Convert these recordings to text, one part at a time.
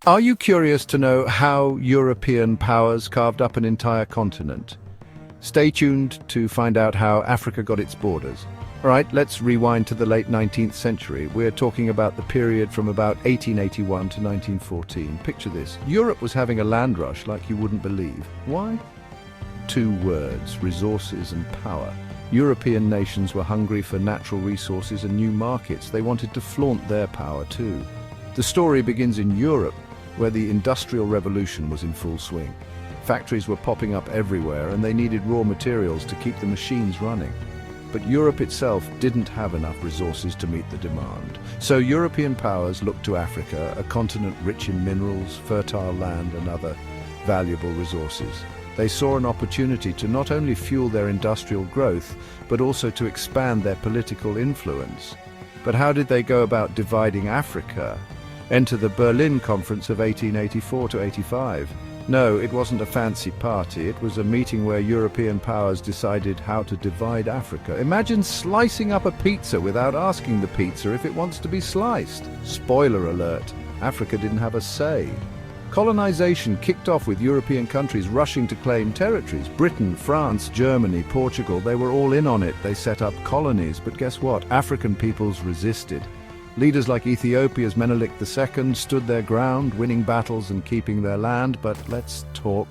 Are you curious to know how European powers carved up an entire continent? Stay tuned to find out how Africa got its borders. All right, let's rewind to the late 19th century. We're talking about the period from about 1881 to 1914. Picture this. Europe was having a land rush like you wouldn't believe. Why? Two words: resources and power. European nations were hungry for natural resources and new markets. They wanted to flaunt their power too. The story begins in Europe, where the Industrial Revolution was in full swing. Factories were popping up everywhere and they needed raw materials to keep the machines running. But Europe itself didn't have enough resources to meet the demand. So European powers looked to Africa, a continent rich in minerals, fertile land and other valuable resources. They saw an opportunity to not only fuel their industrial growth, but also to expand their political influence. But how did they go about dividing Africa? Enter the Berlin Conference of 1884 to 85. No, it wasn't a fancy party. It was a meeting where European powers decided how to divide Africa. Imagine slicing up a pizza without asking the pizza if it wants to be sliced. Spoiler alert, Africa didn't have a say. Colonization kicked off with European countries rushing to claim territories. Britain, France, Germany, Portugal, they were all in on it. They set up colonies. But guess what? African peoples resisted. Leaders like Ethiopia's Menelik II stood their ground, winning battles and keeping their land, but let's talk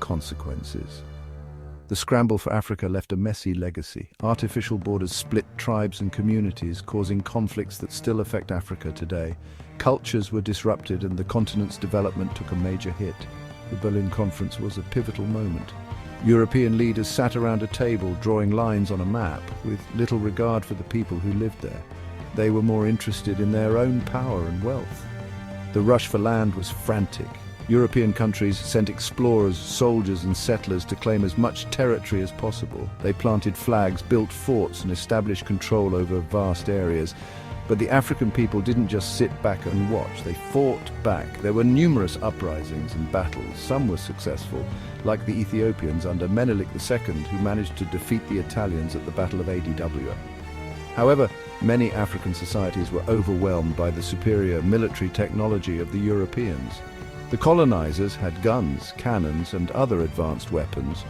consequences. The scramble for Africa left a messy legacy. Artificial borders split tribes and communities, causing conflicts that still affect Africa today. Cultures were disrupted and the continent's development took a major hit. The Berlin Conference was a pivotal moment. European leaders sat around a table drawing lines on a map, with little regard for the people who lived there. They were more interested in their own power and wealth. The rush for land was frantic. European countries sent explorers, soldiers and settlers to claim as much territory as possible. They planted flags, built forts and established control over vast areas. But the African people didn't just sit back and watch, they fought back. There were numerous uprisings and battles. Some were successful, like the Ethiopians under Menelik II, who managed to defeat the Italians at the Battle of Adwa. However, many African societies were overwhelmed by the superior military technology of the Europeans. The colonizers had guns, cannons and other advanced weapons,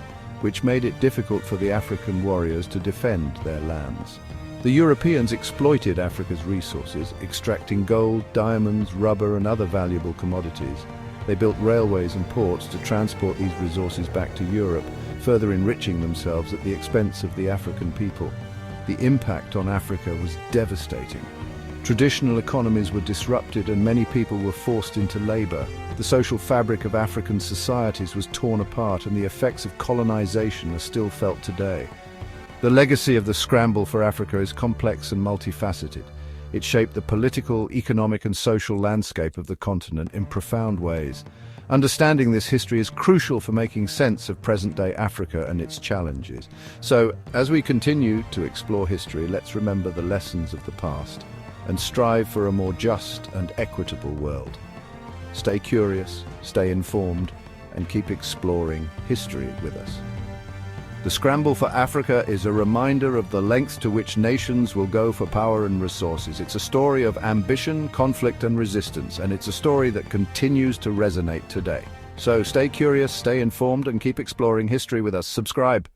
which made it difficult for the African warriors to defend their lands. The Europeans exploited Africa's resources, extracting gold, diamonds, rubber and other valuable commodities. They built railways and ports to transport these resources back to Europe, further enriching themselves at the expense of the African people. The impact on Africa was devastating. Traditional economies were disrupted and many people were forced into labor. The social fabric of African societies was torn apart and the effects of colonization are still felt today. The legacy of the scramble for Africa is complex and multifaceted. It shaped the political, economic and social landscape of the continent in profound ways. Understanding this history is crucial for making sense of present-day Africa and its challenges. So, as we continue to explore history, let's remember the lessons of the past and strive for a more just and equitable world. Stay curious, stay informed, and keep exploring history with us. The scramble for Africa is a reminder of the lengths to which nations will go for power and resources. It's a story of ambition, conflict and resistance, and it's a story that continues to resonate today. So stay curious, stay informed, and keep exploring history with us. Subscribe.